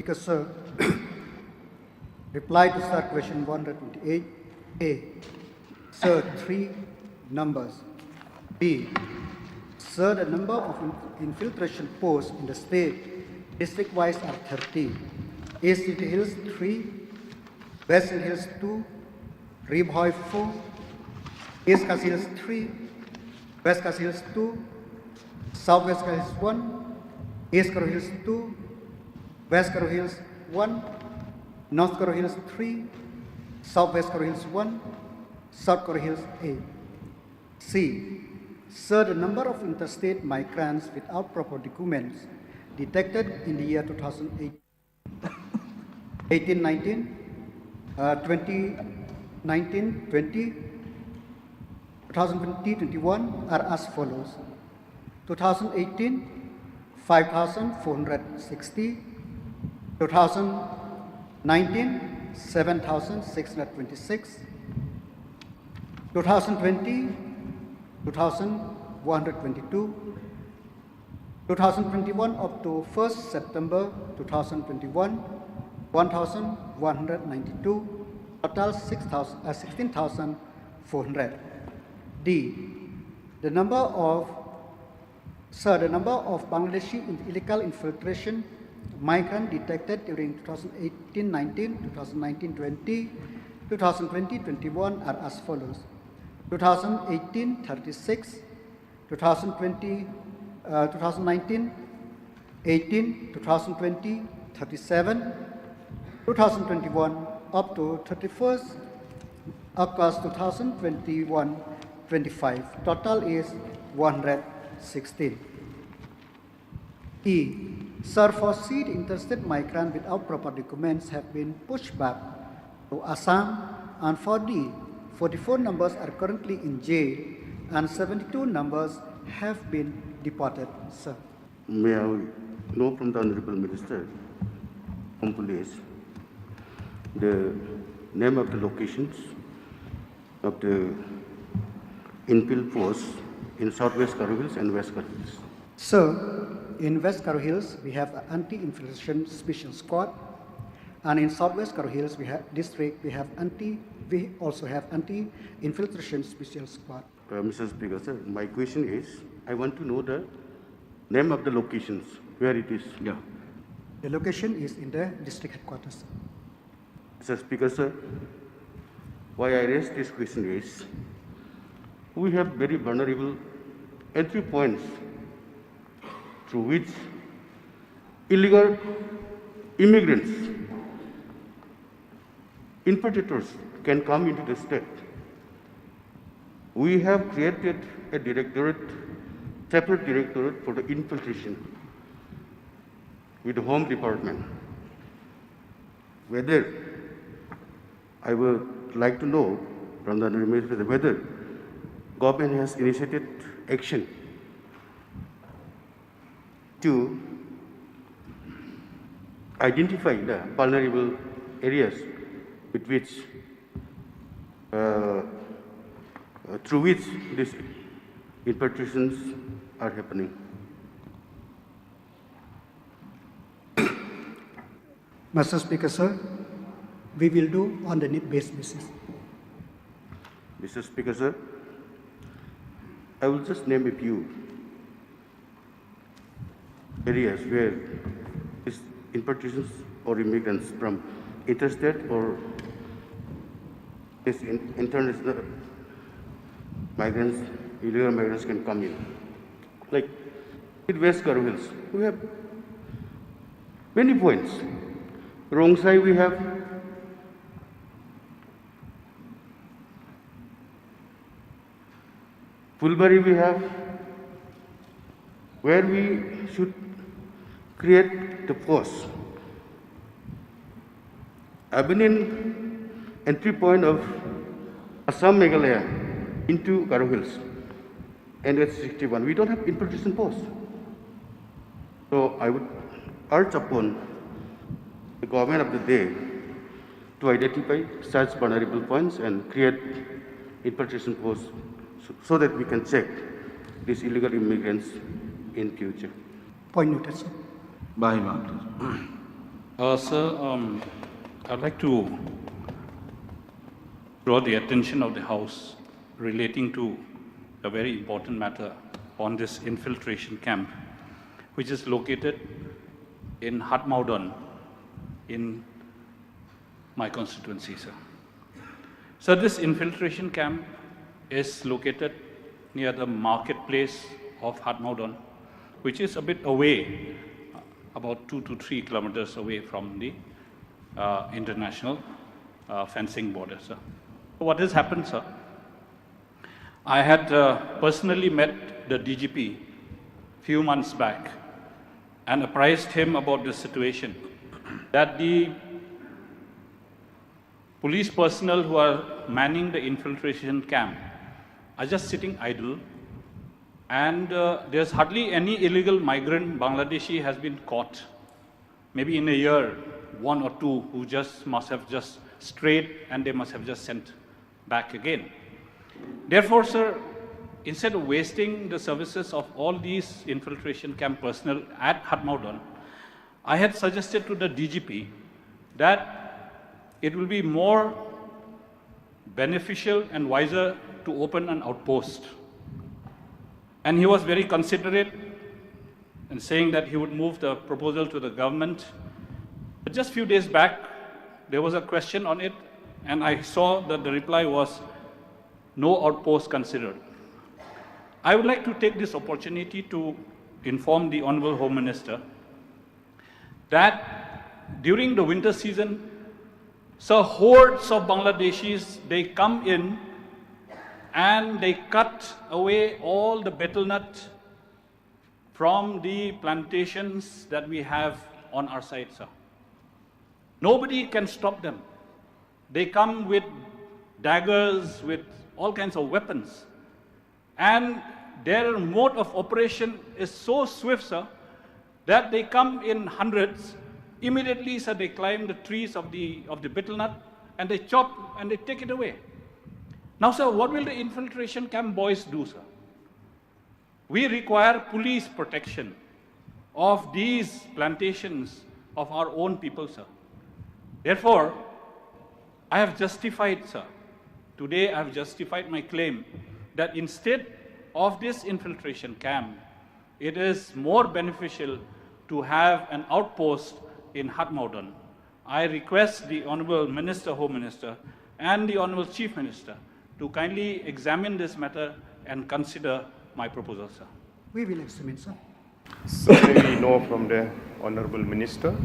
Because, sir, reply to sir question 128A. Sir, three numbers. B. Sir, the number of infiltration posts in the state district-wise are 30. East City Hills 3, West City Hills 2, Ribhoy 4, East Khasi Hills 3, West Khasi Hills 2, Southwest Khasi Hills 1, East Karo Hills 2, West Karo Hills 1, North Karo Hills 3, Southwest Karo Hills 1, South Karo Hills 8. C. Sir, the number of interstate migrants without proper documents detected in the year 2008, 18-19, 2019-20, 2020-21 are as follows. 2018, 5,460. 2019, 7,626. 2020, 2,122. 2021 up to 1st September 2021, 1,192. Total 16,400. D. The number of Bangladeshi illegal infiltration migrant detected during 2018-19, 2019-20, 2020-21 are as follows. 2018, 36, 2020, 2019, 18, 2020, 37, 2021 up to 31st August 2021, 25. Total is 116. E. Sir, for seed interstate migrants without proper documents have been pushed back to Assam, and for D, 44 numbers are currently in jail and 72 numbers have been deported, sir. May I know from the Honorable Minister Home Police the name of the locations of the infill posts in Southwest Karo Hills and West Karo Hills? Sir, in West Karo Hills, we have an anti-infiltration special squad, and in Southwest Karo Hills, we also have anti-infiltration special squad. Mr. Speaker, sir, my question is, I want to know the name of the locations, where it is. Yeah. The location is in the district headquarters. Mr. Speaker, sir, why I raise this question is, we have very vulnerable entry points through which illegal immigrants, infiltrators can come into the state. We have created a separate directorate for the infiltration with the Home Department. Whether I would like to know from the Minister whether government has initiated action to identify the vulnerable areas with which, through which these infiltrations are happening. Mr. Speaker, sir, we will do on the need-based basis. Mr. Speaker, sir, I will just name a few areas where these infiltrations or immigrants from interstate or these international migrants, illegal migrants can come in. Like in West Karo Hills, we have many points. Wrong side we have Fulbari we have, where we should create the post. Abandoned entry point of Assam Meghalaya into Karo Hills and S61. We don't have infiltration posts. So I would urge upon the government of the day to identify such vulnerable points and create infiltration posts so that we can check these illegal immigrants in future. Point noted, sir. Baik, Pak. Sir, I'd like to draw the attention of the House relating to a very important matter on this infiltration camp, which is located in Hatmaudon in my constituency, sir. So this infiltration camp is located near the marketplace of Hatmaudon, which is a bit away, about 2 to 3 kilometers away from the international fencing border, sir. What has happened, sir? I had personally met the DGP few months back and apprised him about the situation, that the police personnel who are manning the infiltration camp are just sitting idle, and there's hardly any illegal migrant Bangladeshi has been caught. Maybe in a year, 1 or 2 who just must have just strayed and they must have just sent back again. Therefore, sir, instead of wasting the services of all these infiltration camp personnel at Hatmaudon, I had suggested to the DGP that it will be more beneficial and wiser to open an outpost. And he was very considerate in saying that he would move the proposal to the government. But just a few days back, there was a question on it, and I saw that the reply was, no outpost considered. I would like to take this opportunity to inform the Honorable Home Minister that during the winter season, so hordes of Bangladeshis, they come in and they cut away all the betel nut from the plantations that we have on our side, sir. Nobody can stop them. They come with daggers, with all kinds of weapons. And their mode of operation is so swift, sir, that they come in hundreds. Immediately, sir, they climb the trees of the betel nut and they chop and they take it away. Now, sir, what will the infiltration camp boys do, sir? We require police protection of these plantations of our own people, sir. Therefore, I have justified, sir. Today, I have justified my claim that instead of this infiltration camp, it is more beneficial to have an outpost in Hatmaudon. I request the Honorable Minister, Home Minister, and the Honorable Chief Minister to kindly examine this matter and consider my proposal, sir. We will examine, sir. So we know from the Honorable Minister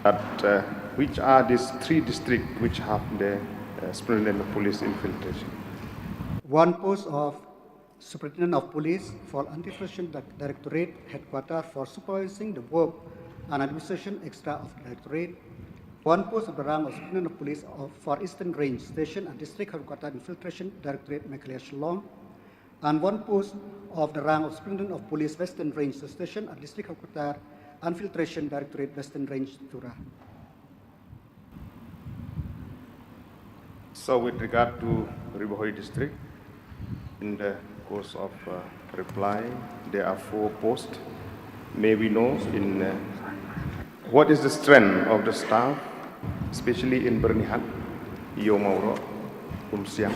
that which are these 3 districts which have the Superintendent of Police infiltration. One post of Superintendent of Police for Anti-Infiltration Directorate Headquarters for supervising the work and administration extra of the Directorate. One post of the rank of Superintendent of Police for Eastern Range Station and District Headquarters Infiltration Directorate Meghalaya Shillong. And one post of the rank of Superintendent of Police Western Range Station and District Headquarters Infiltration Directorate Western Range Tura. So with regard to Ribohoi district, in the course of reply, there are 4 posts. May we know in what is the strength of the staff, especially in Bernihan, Iyo Mauro, Umsiang.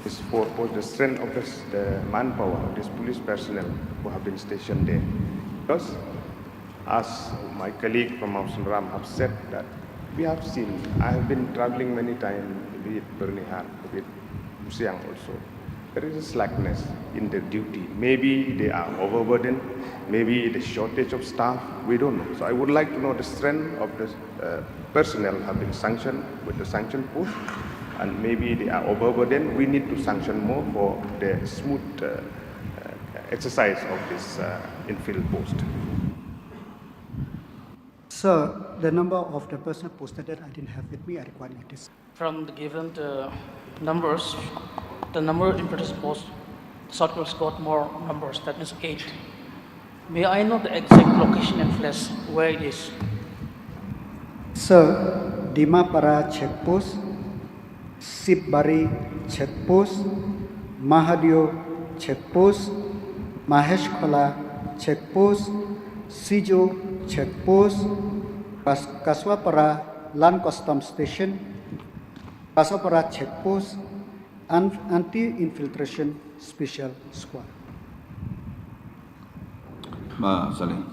These 4 posts, the strength of the manpower of these police personnel who have been stationed there. Because as my colleague from Mausun Ram have said that we have seen, I have been traveling many times with Bernihan, with Umsiang also. There is a slackness in their duty. Maybe they are overburdened, maybe the shortage of staff, we don't know. So I would like to know the strength of the personnel have been sanctioned with the sanction post, and maybe they are overburdened. We need to sanction more for the smooth exercise of this infill post. Sir, the number of the personnel posted that I didn't have with me, I require notice. From the given numbers, the number of infiltration posts, the sorkar got more numbers, that means 8. May I know the exact location and place where it is? Sir, Dimapara checkpost, Sipbari checkpost, Mahadio checkpost, Maheshkhola checkpost, Sijo checkpost, Kaswapara Land Customs Station, Kaswapara Checkpost, and Anti-Infiltration Special Squad. Salim.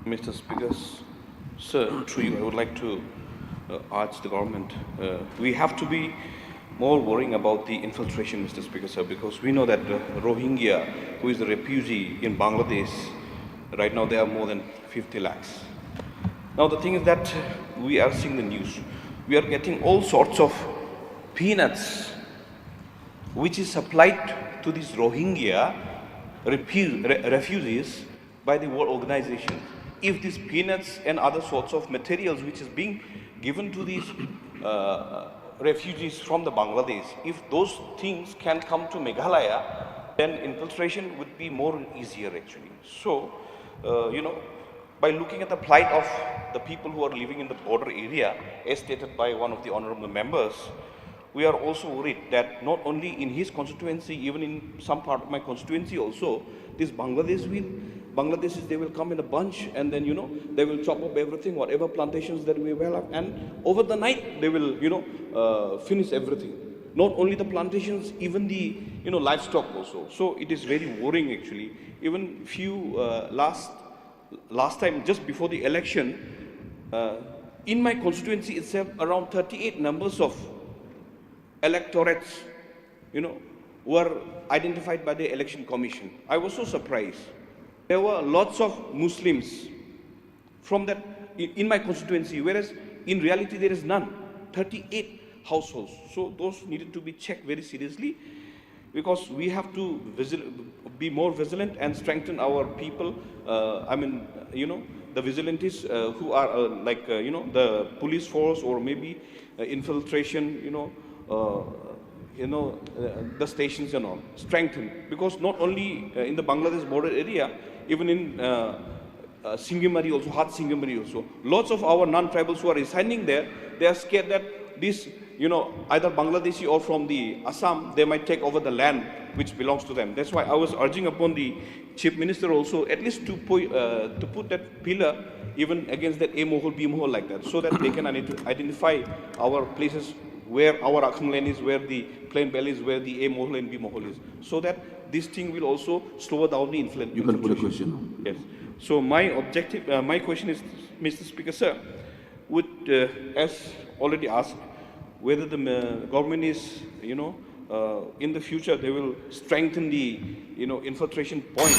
Mr. Speaker, sir, through you, I would like to urge the government. We have to be more worrying about the infiltration, Mr. Speaker, sir, because we know that Rohingya, who is a refugee in Bangladesh, right now there are more than 50 lakhs. Now the thing is that we are seeing the news. We are getting all sorts of peanuts, which is supplied to these Rohingya refugees by the World Organization. If these peanuts and other sorts of materials which is being given to these refugees from the Bangladesh, if those things can come to Meghalaya, then infiltration would be more easier actually. So, by looking at the plight of the people who are living in the border area, as stated by one of the honorable members, we are also worried that not only in his constituency, even in some part of my constituency also, these Bangladeshis, they will come in a bunch and then, they will chop up everything, whatever plantations that we will have, and over the night, they will, finish everything. Not only the plantations, even the, livestock also. So it is very worrying actually. Even last time, just before the election, in my constituency itself, around 38 numbers of electorates, were identified by the election commission. I was so surprised. There were lots of Muslims from that in my constituency, whereas in reality there is none. 38 households. So those needed to be checked very seriously, because we have to be more vigilant and strengthen our people. The vigilantes who are the police force, or maybe infiltration, the stations and all, strengthen. Because not only in the Bangladesh border area, even in Singimari also, Hat Singimari also, lots of our non-tribals who are residing there, they are scared that this, either Bangladeshi or from the Assam, they might take over the land which belongs to them. That's why I was urging upon the Chief Minister also, at least to put that pillar even against that A mohol, B mohol like that, so that they can identify our places where our Akham land is, where the plain belt is, where the A mohol and B mohol is, so that this thing will also slow down the inflation. You can put a question. Yes. So my objective, my question is, Mr. Speaker, sir, would, as already asked, whether the government is, in the future, they will strengthen the, infiltration point